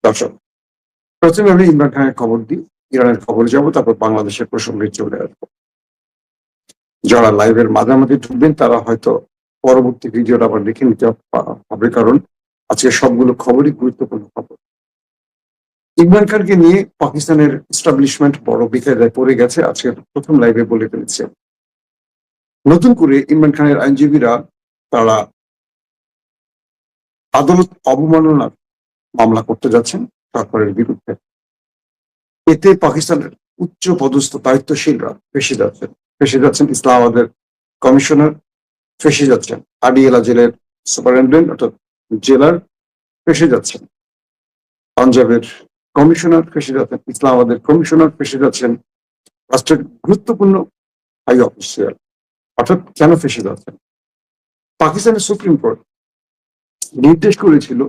দর্শক, প্রথমে আমি ইমরান খানের খবর দিই, ইরানের খবর যাবো, তারপর বাংলাদেশের প্রসঙ্গে চলে আসবো। যারা লাইভের মাঝামাঝি ঢুকবেন তারা হয়তো পরবর্তী ভিডিওটা আবার দেখে নিতে হবে, কারণ আজকে সবগুলো খবরই গুরুত্বপূর্ণ খবর। ইমরান খানকে নিয়ে পাকিস্তানের এস্টাবলিশমেন্ট বড় বিপদে পড়ে গেছে, আজকে প্রথম লাইভে বলে ফেলেছে। নতুন করে ইমরান খানের আইনজীবীরা তারা আদালত অবমাননার মামলা করতে যাচ্ছেন সরকারের বিরুদ্ধে। এতে পাকিস্তানের উচ্চ পদস্থ দায়িত্বশীলরা ফেসে যাচ্ছেন ইসলামাবাদের কমিশনার, ফেসে যাচ্ছেন আডিয়ালা জেলের সুপারিনটেন্ডেন্ট অর্থাৎ জেলার, ফেসে যাচ্ছেন পাঞ্জাবের কমিশনার, ফেসে যাচ্ছেন ইসলামাবাদের কমিশনার, ফেসে যাচ্ছেন রাষ্ট্রের গুরুত্বপূর্ণ হাই অফিসিয়াল। অর্থাৎ কেন ফেসে যাচ্ছেন? পাকিস্তানের সুপ্রিম কোর্ট নির্দেশ করেছিল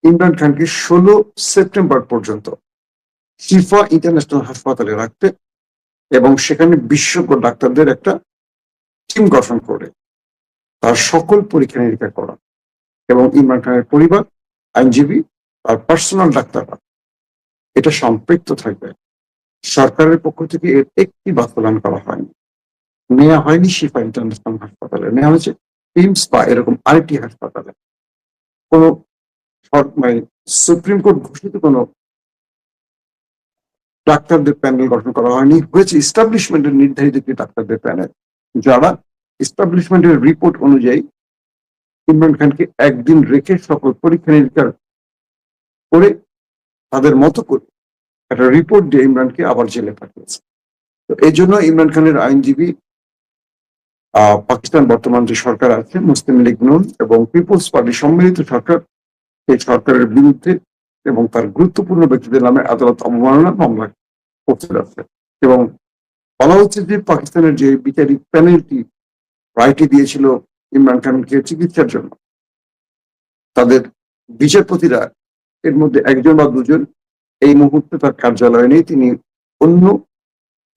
ইমরান খানকে 16 সেপ্টেম্বর পর্যন্ত শিফা ইন্টারন্যাশনাল হাসপাতালে রাখতে এবং সেখানে বিশেষজ্ঞ ডাক্তারদের একটা টিম গঠন করে তার সকল পরীক্ষা নিরীক্ষা করা, এবং ইমরান খানের পরিবার, আইনজীবী, তার পার্সোনাল ডাক্তাররা এটা সম্পৃক্ত থাকবে। সরকারের পক্ষ থেকে এর একটি বাস্তবায়ন করা হয়নি, নেওয়া হয়নি শিফা ইন্টারন্যাশনাল হাসপাতালে, নেওয়া হয়েছে পিমস বা এরকম আরেকটি হাসপাতালে। কোনো মানে সুপ্রিম কোর্ট ঘোষিত কোনো ডাক্তারদের প্যানেল গঠন করা হয়নি, হয়েছে ইস্টাবলিশমেন্টের নির্ধারিত একটি ডাক্তারদের প্যানেল, যারা ইস্টাবলিশমেন্টের রিপোর্ট অনুযায়ী ইমরান খানকে একদিন রেখে সকল পরীক্ষা নিরীক্ষা করে তাদের মতো করে একটা রিপোর্ট দিয়ে ইমরানকে আবার জেলে পাঠিয়েছে। তো এই জন্য ইমরান খানের আইনজীবী, পাকিস্তান বর্তমান যে সরকার আছে, মুসলিম লীগ নুন এবং পিপলস পার্টি সম্মিলিত সরকার, এই সরকারের বিরুদ্ধে এবং তার গুরুত্বপূর্ণ ব্যক্তিদের নামে আদালত অবমাননা মামলা করতে যাচ্ছে। এবং বলা হচ্ছে যে পাকিস্তানের যে বিচারিক প্যানেলটি রায়টি দিয়েছিল ইমরান খানকে চিকিৎসার জন্য, তাদের বিচারপতিরা এর মধ্যে একজন বা দুজন এই মুহূর্তে তার কার্যালয়ে নেই, তিনি অন্য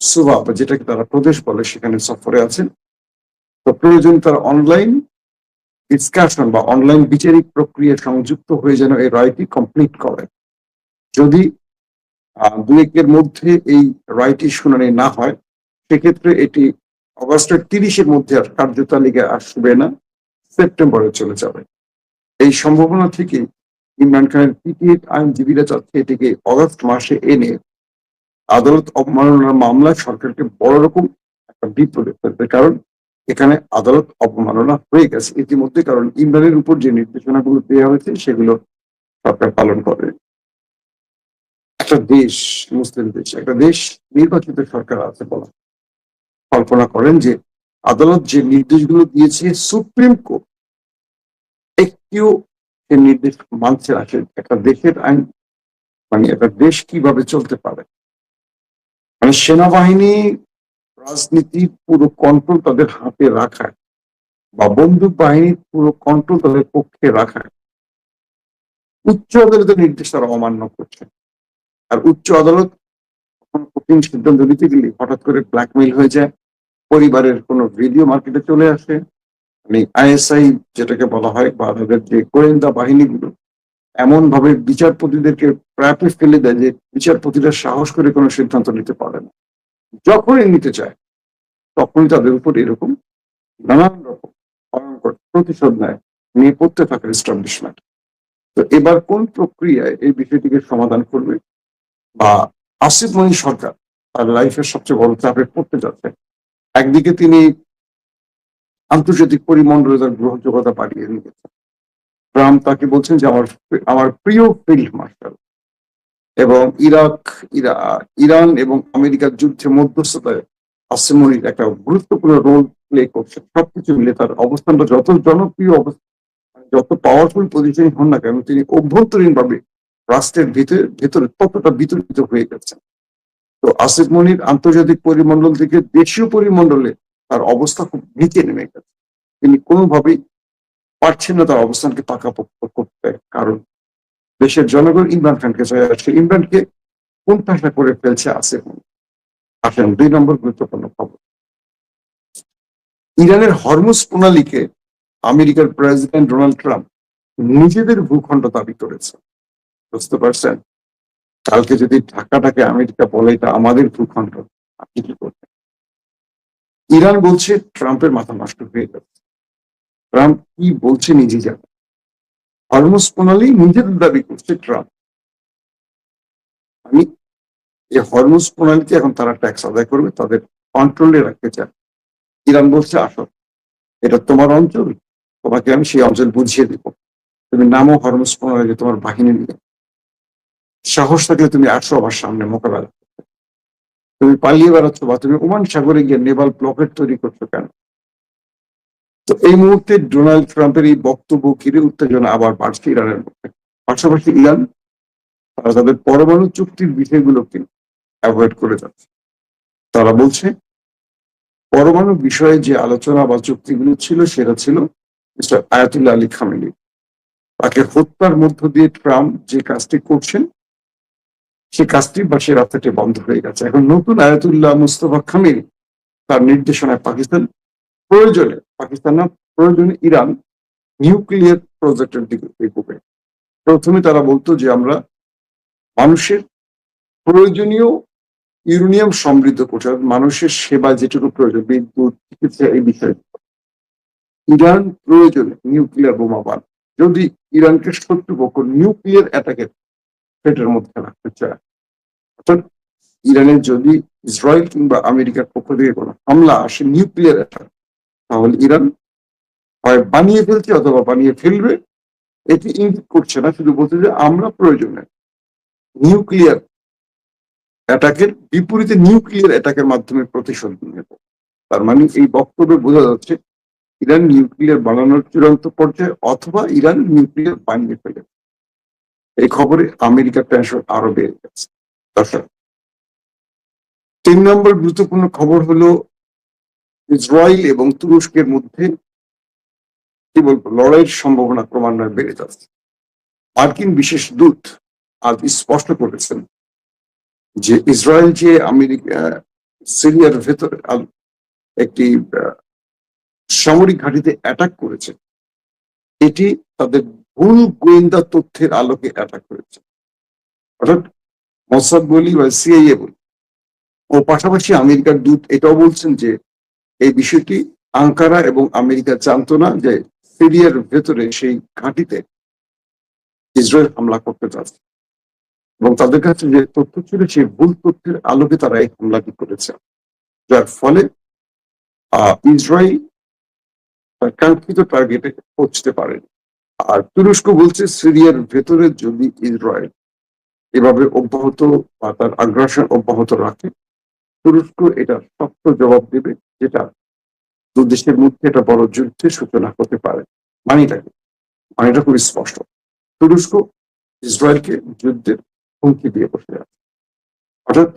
সুবা যেটাকে তারা প্রদেশ বলে সেখানে সফরে আছেন। তো প্রয়োজন তারা অনলাইন ডিসকাশন বা অনলাইন বিচারিক প্রক্রিয়া সংযুক্ত হয়ে যেন এই রায়টি কমপ্লিট করে। যদি 2-1 মধ্যে এই রায়টি শুনানি না হয়, সেক্ষেত্রে এটি অগস্টের 30-এর মধ্যে আর কার্যতালিকায় আসবে না, সেপ্টেম্বরে চলে যাবে। এই সম্ভাবনা থেকে ইমরান খানের পিটিএ আইনজীবীরা চাচ্ছে এটিকে অগস্ট মাসে এনে আদালত অবমাননার মামলায় সরকারকে বড় রকম একটা বিপদে ফেলবে, কারণ এখানে আদালত অবমাননা হয়ে গেছে ইতিমধ্যে, কারণ ইমরানের উপর যে নির্দেশনাগুলো দেওয়া হয়েছে সেগুলো সরকার পালন করে। একটা দেশ, মুসলিম দেশ, একটা দেশ নির্বাচিত সরকার আছে বলা, কল্পনা করেন যে আদালত যে নির্দেশগুলো দিয়েছে সুপ্রিম কোর্ট একটিও নির্দেশ মানছে না, একটা দেশের আইন মানে একটা দেশ কিভাবে চলতে পারে? মানে সেনাবাহিনী রাজনীতির পুরো কন্ট্রোল তাদের হাতে রাখায় বা বন্দুক বাহিনীর পুরো কন্ট্রোল তাদের পক্ষে রাখায় উচ্চ আদালতের নির্দেশ তারা অমান্য করছে। আর উচ্চ আদালত কঠিন সিদ্ধান্ত নিতে গেলে হঠাৎ করে ব্ল্যাকমেইল হয়ে যায়, পরিবারের কোনো ভিডিও মার্কেটে চলে আসে, মানে আইএসআই যেটাকে বলা হয় বা তাদের যে গোয়েন্দা বাহিনীগুলো এমন ভাবে বিচারপতিদেরকে প্রাপে ফেলে দেয় যে বিচারপতিরা সাহস করে কোনো সিদ্ধান্ত নিতে পারে না। যখনই নিতে চায় তখনই তাদের উপর এরকম নানান রকম ভয়ঙ্কর প্রতিশোধ নেয়, নিয়ে পড়তে থাকে এস্টাবলিশমেন্ট। তো এবার কোন প্রক্রিয়ায় এই বিষয়টিকে সমাধান করবে, বা আসিফ মঈন সরকার তার লাইফের সবচেয়ে বড় চাপে পড়তে যাচ্ছে। একদিকে তিনি আন্তর্জাতিক পরিমণ্ডলে তার গ্রহণযোগ্যতা বাড়িয়ে নিয়েছেন, ট্রাম্প তাকে বলছেন যে আমার প্রিয় ফিল্ড মার্শাল, এবং ইরান এবং আমেরিকার যুদ্ধে মধ্যস্থতায় আসিফ মঈন একটা গুরুত্বপূর্ণ রোল প্লে করছে। সবকিছু মিলে তার অবস্থানটা যত জনপ্রিয় যত পাওয়ারফুল পজিশন হন না কেন, তিনি অভ্যন্তরীণ ভাবে রাষ্ট্রের ভেতরে ততটা বিতর্কিত হয়ে গেছেন। তো আসিফ মনির আন্তর্জাতিক পরিমণ্ডল থেকে দেশীয় পরিমণ্ডলে তার অবস্থা খুব নিচে নেমে গেছে। তিনি কোনোভাবেই পারছেন না তার অবস্থানকে পাকাপোক্ত করতে, কারণ দেশের জনগণ ইমরান খানকে চায়। আসে ইমরানকে কোন ঠাসা করে ফেলছে আসিফ মনির। আসেন 2 নম্বর গুরুত্বপূর্ণ খবর। ইরানের হরমুজ প্রণালীকে আমেরিকার প্রেসিডেন্ট ডোনাল্ড ট্রাম্প নিজেদের ভূখণ্ড দাবি করেছে। বুঝতে পারছেন? কালকে যদি ঢাকাটাকে আমেরিকা বলে এটা আমাদের ভূখণ্ড, আপনি কি করবেন? ইরান বলছে ট্রাম্পের মাথা নষ্ট হয়ে যাচ্ছে। ট্রাম্প কি বলছে নিজে জানে। হরমুজ প্রণালী নিজেদের দাবি করছে ট্রাম্প। আমি এই হরমুজ প্রণালীতে এখন তারা ট্যাক্স আদায় করবে, তাদের কন্ট্রোলে রাখতে চায়। ইরান বলছে আসো, এটা তোমার অঞ্চল, তোমাকে আমি সেই অঞ্চল বুঝিয়ে দিব। তুমি নামো হরমুজ প্রণালী, তোমার বাহিনী নিয়ে সাহস থাকলে তুমি আসো আমার সামনে মোকাবেলা। তুমি পালিয়ে বেড়াচ্ছ বা তুমি ওমান সাগরে গিয়ে নেভাল ব্লকেট তৈরি করছো কেন? তো এই মুহূর্তে ডোনাল্ড ট্রাম্পের এই বক্তব্য ঘিরে উত্তেজনা আবার বাড়ছে ইরানের মধ্যে। পাশাপাশি ইরান তারা তাদের পরমাণু চুক্তির বিষয়গুলোকে অ্যাভয়েড করে যাচ্ছে। তারা বলছে পরমাণু বিষয়ে যে আলোচনা বা চুক্তিগুলো ছিল সেটা ছিল মিস্টার আয়াতুল্লাহ আলী খামেনি। তাকে হত্যার মধ্য দিয়ে ট্রাম্প যে কাজটি করছেন সে কাজটি বা সে রাস্তাটি বন্ধ হয়ে গেছে। এখন নতুন আয়াতুল্লাহ মুস্তফা খামেনি তার নির্দেশনায় পাকিস্তান না প্রয়োজনে ইরান নিউক্লিয়ার প্রজেক্টের দিকে এগোবে। প্রথমে তারা বলতো যে আমরা মানুষের প্রয়োজনীয় ইউরেনিয়াম সমৃদ্ধ করছে, মানুষের সেবা যেটুকু প্রয়োজন, বিদ্যুৎ, চিকিৎসা, এই বিষয়ে ইরান প্রয়োজনে নিউক্লিয়ার বোমা বান। যদি ইরানকে শত্রুপক্ষ নিউক্লিয়ার অ্যাটাকের পেটের মধ্যে রাখতে চায়, অর্থাৎ ইরানের যদি ইসরায়েল কিংবা আমেরিকার পক্ষ থেকে কোনো হামলা আসে নিউক্লিয়ার অ্যাটাক, তাহলে ইরান হয় বানিয়ে ফেলছে অথবা বানিয়ে ফেলবে। এটি ইঙ্গিত করছে না, শুধু বলছে যে আমরা প্রয়োজনে নিউক্লিয়ার অ্যাটাকের বিপরীতে নিউক্লিয়ার অ্যাটাকের মাধ্যমে প্রতিশোধ নেব। তার মানে এই বক্তব্যে বোঝা যাচ্ছে ইরান নিউক্লিয়ার বানানোর চূড়ান্ত পর্যায়ে অথবা ইরান নিউক্লিয়ার বানিয়ে ফেলে। এই খবরে আমেরিকার টেনশন আরো বেড়ে গেছে। দর্শক, 3 নম্বর গুরুত্বপূর্ণ খবর হলো ইসরায়েল এবং তুরস্কের মধ্যে কি বলবো লড়াইয়ের সম্ভাবনা ক্রমান্বয়ে বেড়ে যাচ্ছে। মার্কিন বিশেষ দূত আজ স্পষ্ট করেছেন যে ইসরায়েল যে আমেরিকা সিরিয়ার ভেতরে একটি সামরিক ঘাঁটিতে অ্যাটাক করেছে, এটি তাদের ভুল গোয়েন্দা তথ্যের আলোকে অ্যাটাক করেছে। অর্থাৎ মোসাদ বলি বা সিআইএ বলি, ও পাশাপাশি আমেরিকার দূত এটাও বলছেন যে এই বিষয়টি আঙ্কারা এবং আমেরিকা জানতো না যে সিরিয়ার ভেতরে সেই ঘাঁটিতে ইসরায়েল হামলা করতে যাচ্ছে, এবং তাদের কাছে যে তথ্য ছিল সেই ভুল তথ্যের আলোকে তারা এই হামলাটি করেছে, যার ফলে ইসরায়েল তার কাঙ্ক্ষিত টার্গেটে পৌঁছতে পারেনি। আর তুরস্ক বলছে সিরিয়ার ভেতরে যদি ইসরায়েল এভাবে অব্যাহত বা তার আগ্রাসন অব্যাহত রাখে, তুরস্ক এটা শক্ত জবাব দেবে, যেটা দু দেশের মধ্যে একটা বড় যুদ্ধের সূচনা হতে পারে। মানেটা খুবই স্পষ্ট। তুরস্ক ইসরায়েলকে যুদ্ধের হুমকি দিয়ে বসে আছে, অর্থাৎ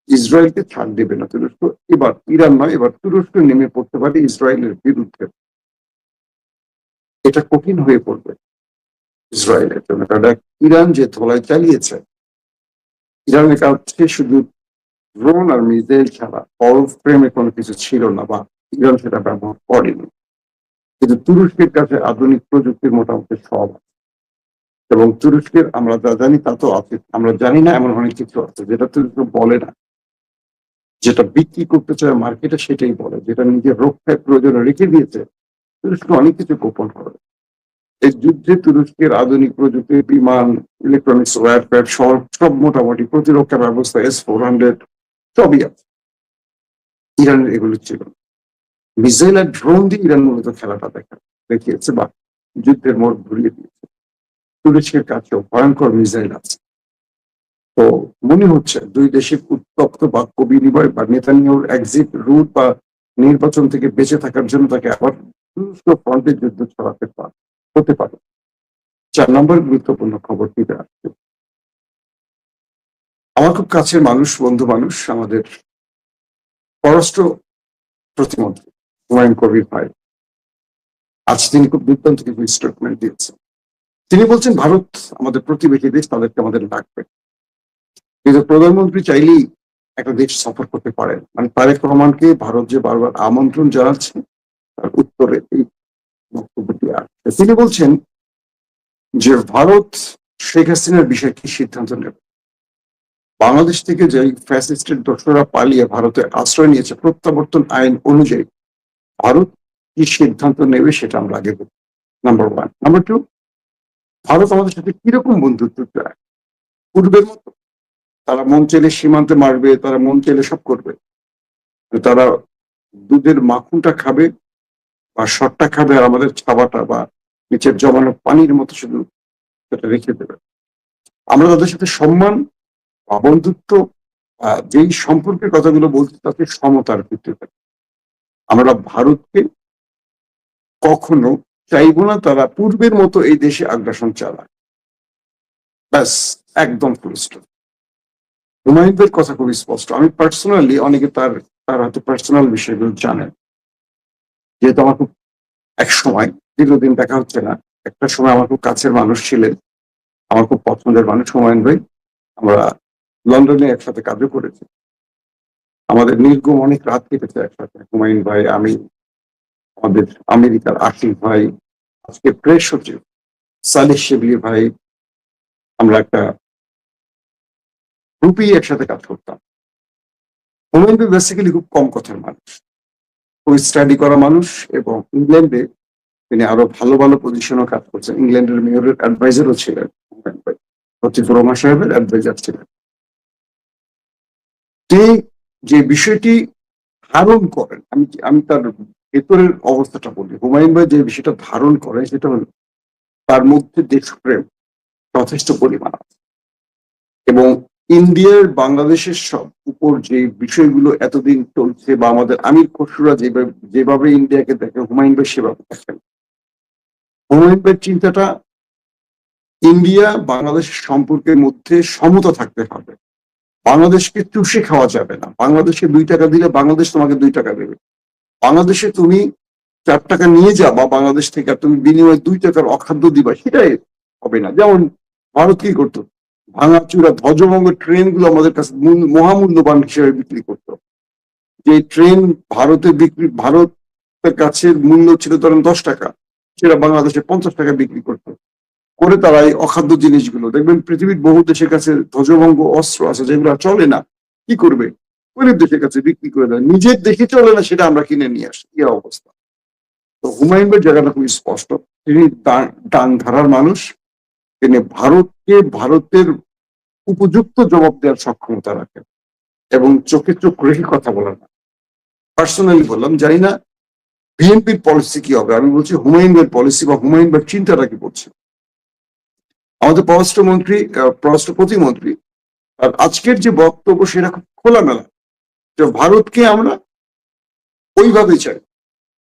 ইসরায়েলকে ছাড় দেবে না তুরস্ক। এবার ইরান নয়, এবার তুরস্ক নেমে পড়তে পারে ইসরায়েলের বিরুদ্ধে। এটা কঠিন হয়ে পড়বে ইসরায়েলের জন্য, কারণ ইরান যে ধোলাই চালিয়েছে, ইরানের কাছে শুধু ড্রোন আর মিসাইল ছাড়া বড় ফ্রেমে কোনো কিছু ছিল না, বা ইরান সেটা ব্যবহার করেনি। কিন্তু তুরস্কের কাছে আধুনিক প্রযুক্তির মোটামুটি সব আছে, এবং তুরস্কের আমরা যা জানি তা তো আছে, আমরা জানি না এমন অনেক কিছু আছে যেটা তুরস্ক বলে না। যেটা বিক্রি করতে চায় মার্কেটে সেটাই বলে, যেটা নিজের রক্ষায় প্রয়োজনে রেখে দিয়েছে তুরস্ক অনেক কিছু গোপন করে। এই যুদ্ধে তুরস্কের আধুনিক প্রযুক্তি, বিমান, ইলেকট্রনিক্স, ওয়্যারক্রাফট সব মোটামুটি প্রতিরক্ষা ব্যবস্থা S-400 সবই আছে। ইরানের এগুলো ছিল মিসাইল আর ড্রোন দিয়ে ইরান মূলত খেলাটা দেখিয়েছে বা যুদ্ধের মোড় ঘুরিয়ে দিয়েছে। তুরস্কের কাছেও ভয়ঙ্কর মিসাইল আছে। তো মনে হচ্ছে দুই দেশের উত্তপ্ত বাক্য বিনিময় বা নেতানিয়াহুর এক্সিট রুট বা নির্বাচন থেকে বেঁচে থাকার জন্য তাকে আবার তুরস্ক ফ্রন্টে যুদ্ধ ছড়াতে হতে পারে। 4 নম্বর গুরুত্বপূর্ণ খবর দিতে আসছে। আমার খুব কাছের মানুষ, বন্ধু মানুষ, আমাদের পররাষ্ট্র প্রতিমন্ত্রী হুমায়ুন কবির ভাই, আজ তিনি খুব দুর্দান্ত কিছু স্টেটমেন্ট দিয়েছেন। তিনি বলছেন ভারত আমাদের প্রতিবেশী দেশ, তাদেরকে আমাদের লাগবে। কিন্তু প্রধানমন্ত্রী চাইলেই একটা দেশ সফর করতে পারেন, মানে তারেক রহমানকে ভারত যে বারবার আমন্ত্রণ জানাচ্ছে তার উত্তরে এই বক্তব্যটি আসছে। তিনি বলছেন যে ভারত শেখ হাসিনার বিষয়ে কি সিদ্ধান্ত নেবে। বাংলাদেশ থেকে যে ফ্যাসিস্টের দোসররা পালিয়ে ভারতে আশ্রয় নিয়েছে, প্রত্যাবর্তন আইন অনুযায়ী ভারত কি সিদ্ধান্ত নেবে সেটা আমরা আগে বলি, number one. Number two, Bharat আমাদের সাথে কিরকম বন্ধুত্ব চায়? পূর্বের মতো তারা মন চাইলে সীমান্তে মারবে, তারা মন চাইলে সব করবে, তারা দুধের মাখনটা খাবে বা শটটা খাবে, আর আমাদের ছাবাটা বা নিচের জমানো পানির মতো শুধু সেটা রেখে দেবে। আমরা তাদের সাথে সম্মান বা বন্ধুত্ব, যেই সম্পর্কের কথাগুলো বলছি তাতে সমতার ভিত্তিতে। আমরা ভারতকে কখনো চাইবো না তারা পূর্বের মতো এই দেশে আগ্রাসন চালায়, ব্যাস, একদম ফুল স্টপ। হুমায়ুনের কথা খুবই স্পষ্ট। আমি পার্সোনালি, অনেকে তার তার হয়তো পার্সোনাল বিষয়গুলো জানেন, যেহেতু আমার খুব এক সময়, দীর্ঘদিন দেখা হচ্ছে না, একটা সময় আমার খুব কাছের মানুষ ছিলেন, আমার খুব পছন্দের মানুষ হুমায়ুন ভাই। আমরা লন্ডনে একসাথে কাজও করেছি, আমাদের নির্গম অনেক রাত কেটেছে একসাথে, হুমায়ুন ভাই, আমি, আমাদের আমেরিকার আশিক ভাই, আজকে প্রেস সচিব সালিহ শিবলি ভাই, আমরা একটা গ্রুপেই একসাথে কাজ করতাম। হুমায়ুন ভাই বেসিক্যালি খুব কম কথার মানুষ, খুব স্টাডি করা মানুষ, এবং ইংল্যান্ডে তিনি আরো ভালো ভালো পজিশনও কাজ করছেন। ইংল্যান্ডের মেয়রের অ্যাডভাইজারও ছিলেন হুমায়ুন ভাই, লতিফুর রহমান সাহেবের অ্যাডভাইজার ছিলেন। তিনি যে বিষয়টি ধারণ করেন, আমি আমি তার ভেতরের অবস্থাটা বলি, হুমায়ুন ভাই যে বিষয়টা ধারণ করেন সেটা হলো তার মধ্যে দেশপ্রেম যথেষ্ট পরিমাণ আছে। এবং ইন্ডিয়ার বাংলাদেশের সব উপর যে বিষয়গুলো এতদিন চলছে, বা আমাদের আমির খসরুরা যেভাবে যেভাবে ইন্ডিয়াকে দেখে, হুমায়ুন ভাই সেভাবে দেখেন। হুমায়ুন ভাইয়ের চিন্তাটা, ইন্ডিয়া বাংলাদেশের সম্পর্কের মধ্যে সমতা থাকতে হবে, বাংলাদেশকে চুষে খাওয়া যাবে না। বাংলাদেশকে 2 টাকা দিলে বাংলাদেশ তোমাকে 2 টাকা দেবে। বাংলাদেশে তুমি 4 টাকা নিয়ে যাবা বাংলাদেশ থেকে, আর তুমি বিনিময়ে 2 টাকার অখাদ্য দিবা, সেটাই হবে না। যেমন ভারত কি করতো, ভাঙাচুরা ধ্বজভঙ্গ ট্রেন গুলো আমাদের কাছে মহামূল্যবান হিসেবে বিক্রি করতো। যে ট্রেন ভারতে বিক্রি, ভারতের কাছে মূল্য ছিল ধরেন 10 টাকা, সেটা বাংলাদেশে 50 টাকা বিক্রি করতো। করে তারা এই অখাদ্য জিনিসগুলো, দেখবেন পৃথিবীর বহু দেশের কাছে ধ্বজভঙ্গ অস্ত্র আছে যেগুলো চলে না, কি করবে, গরিব দেশের কাছে বিক্রি করে দেয়, নিজের দেশে চলে না সেটা আমরা কিনে নিয়ে আসি, এই অবস্থা। তো হুমায়ুন ভাইয়ের জায়গাটা খুবই স্পষ্ট, তিনি ডান ধারার মানুষ, তিনি ভারতকে ভারতের উপযুক্ত জবাব দেওয়ার সক্ষমতা রাখেন, এবং চোখে চোখ রেখে কথা বলেন না। পার্সোনালি বললাম, জানি না বিএনপির পলিসি কি হবে, আমি বলছি হুমায়ুন ভাইয়ের পলিসি বা হুমায়ুন ভাইয়ের চিন্তাটা কি বলছে। আমাদের পররাষ্ট্র প্রতিমন্ত্রী, আর আজকের যে বক্তব্য সেটা খুব খোলামেলা, যে ভারতকে আমরা ওইভাবে চাই,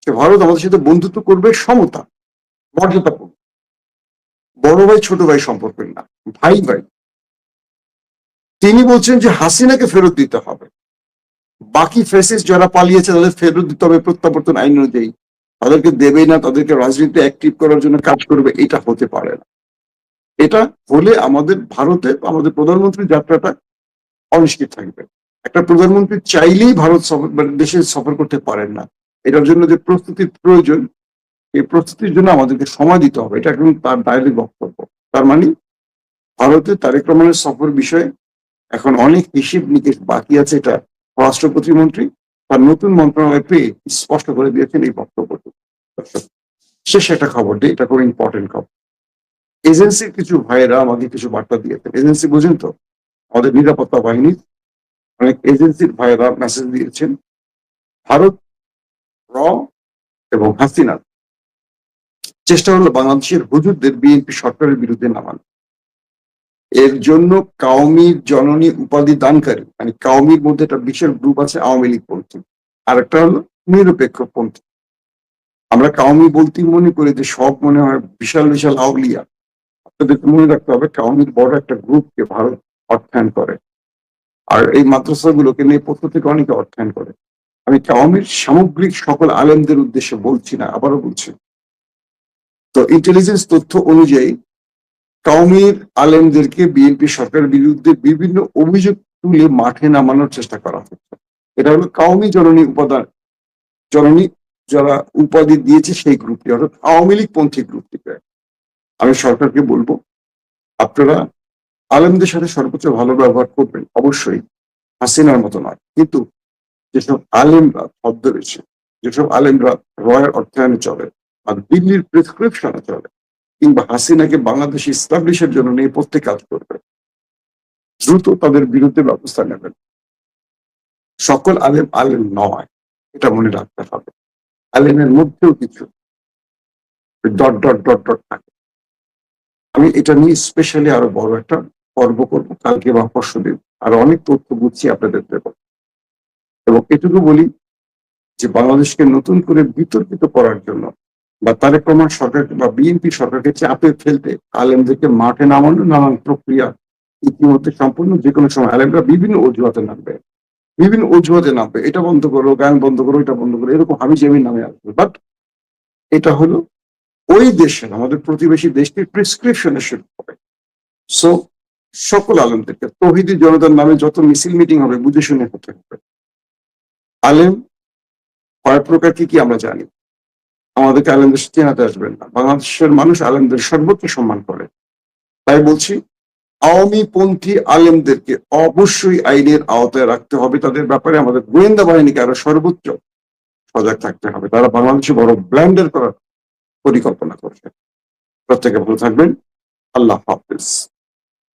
যে ভারত আমাদের সাথে বন্ধুত্ব করবে, সমতা, মর্যাদাপূর্ণ, বড় ভাই ছোট ভাই সম্পর্কের না, ভাই ভাই। তিনি বলছেন যে হাসিনাকে ফেরত দিতে হবে, বাকি ফেসিস্ট যারা পালিয়েছে তাদের ফেরত দিতে হবে প্রত্যাবর্তন আইন অনুযায়ী, তাদেরকে দেবে না, তাদেরকে রাজনীতিতে অ্যাক্টিভ করার জন্য কাজ করবে, এটা হতে পারে না। এটা হলে আমাদের ভারতে আমাদের প্রধানমন্ত্রীর যাত্রাটা অনিশ্চিত থাকবে। একটা প্রধানমন্ত্রী চাইলেই ভারত সফর, মানে দেশে সফর করতে পারেন না। এটার জন্য যে প্রস্তুতির প্রয়োজন, এই প্রস্তুতির জন্য আমাদেরকে সময় দিতে হবে, এটা কিন্তু তার ডাইরেক্ট বক্তব্য। তার মানে ভারতে তারেক রহমানের সফর বিষয়ে এখন অনেক হিসেব নিকেশ বাকি আছে, এটা পররাষ্ট্র প্রতিমন্ত্রী তার নতুন মন্ত্রণালয় পেয়ে স্পষ্ট করে দিয়েছেন এই বক্তব্যটি। শেষ একটা খবর দিই, এটা খুব ইম্পর্টেন্ট খবর। এজেন্সির কিছু ভাইয়েরা আমাকে কিছু বার্তা দিয়েছেন। এজেন্সি বুঝেন তো, আমাদের নিরাপত্তা বাহিনীর অনেক এজেন্সির ভাইয়েরা মেসেজ দিয়েছেন, ভারত র এবং হাসিনা চেষ্টা হলো বাংলাদেশের হুজুরদের বিএনপি সরকারের বিরুদ্ধে নামানো। এর জন্য কাউমির জননী উপাধি দানকারী, মানে কাউমির মধ্যে একটা বিশাল গ্রুপ আছে আওয়ামী লীগ পন্থী, আর একটা হলো নিরপেক্ষ পন্থী। আমরা কাউমি বলতে মনে করি যে সব মনে হয় বিশাল বিশাল আউলিয়া। আপনাদেরকে মনে রাখতে হবে কাউমির বড় একটা গ্রুপকে ভারত অর্থায়ন করে, আর এই মাদ্রাসাগুলোকে নিয়ে পক্ষ থেকে অনেকে অর্থায়ন করে। আমি কাউমির সামগ্রিক সকল আলেমদের উদ্দেশ্যে বলছি না, আবারও বলছি। তো ইন্টেলিজেন্স তথ্য অনুযায়ী কাউমির আলেমদেরকে বিএনপি সরকারের বিরুদ্ধে বিভিন্ন অভিযোগ তুলে মাঠে নামানোর চেষ্টা করা হচ্ছে। এটা হলো কাউমি জননী যারা উপাধি দিয়েছে সেই গ্রুপটি, অর্থাৎ আওয়ামী লীগ পন্থী গ্রুপটিকে। আমি সরকারকে বলবো আপনারা আলেমদের সাথে সর্বোচ্চ ভালো ব্যবহার করবেন, অবশ্যই হাসিনার মতো নয়, কিন্তু যেসব আলেমরা ছদ্মবেশে, যেসব আলেমরা রয়ের অর্থায়নে চলে আর দিল্লির প্রেসক্রিপশনে চলে, কিংবা হাসিনাকে বাংলাদেশে ইস্টাবলিশের জন্য নেপথ্যে কাজ করবে, দ্রুত তাদের বিরুদ্ধে ব্যবস্থা নেবেন। সকল আলেম আলেম নয়, এটা মনে রাখতে হবে। আলেমের মধ্যেও কিছু ডট ডট ডট ডট থাকে। আমি এটা নিয়ে স্পেশালি আরো বড় একটা পর্ব করবো কালকে বা পরশুদিন, আরো অনেক তথ্য বুঝছি আপনাদের দেব। এবং এটুকু বলি যে বাংলাদেশকে নতুন করে বিতর্কিত করার জন্য বা তারেক রহমান সরকার বা বিএনপি সরকারকে চাপে ফেলতে আলেমদেরকে মাঠে নামানো নানান প্রক্রিয়া ইতিমধ্যে সম্পূর্ণ। যে কোনো সময় আলেমরা বিভিন্ন অজুহাতে নামবে, বিভিন্ন অজুহাতে নামবে, এটা বন্ধ করো, গান বন্ধ করো, এটা বন্ধ করো, এরকম হাবি জাবি নামে আসবে। বাট এটা হলো ওই দেশের, আমাদের প্রতিবেশী দেশটির প্রেসক্রিপশনে শুরু হবে। সো সকল আলেমদেরকে তৌহিদি জনতার নামে যত মিছিল মিটিং হবে বুঝে শুনে হতে হবে। আলেম কয় প্রকার কি কি আমরা জানি, আমাদেরকে আলেমদের চেনাতে আসবেন না। বাংলাদেশের মানুষ আলেমদের সর্বোচ্চ সম্মান করে। তাই বলছি, আওয়ামী পন্থী আলেমদেরকে অবশ্যই আইনের আওতায় রাখতে হবে। তাদের ব্যাপারে আমাদের গোয়েন্দা বাহিনীকে আরো সর্বোচ্চ সজাগ থাকতে হবে। তারা বাংলাদেশে বড় ব্ল্যান্ডার করার পরিকল্পনা করছে। প্রত্যেকে ভালো থাকবেন। আল্লাহ হাফিজ।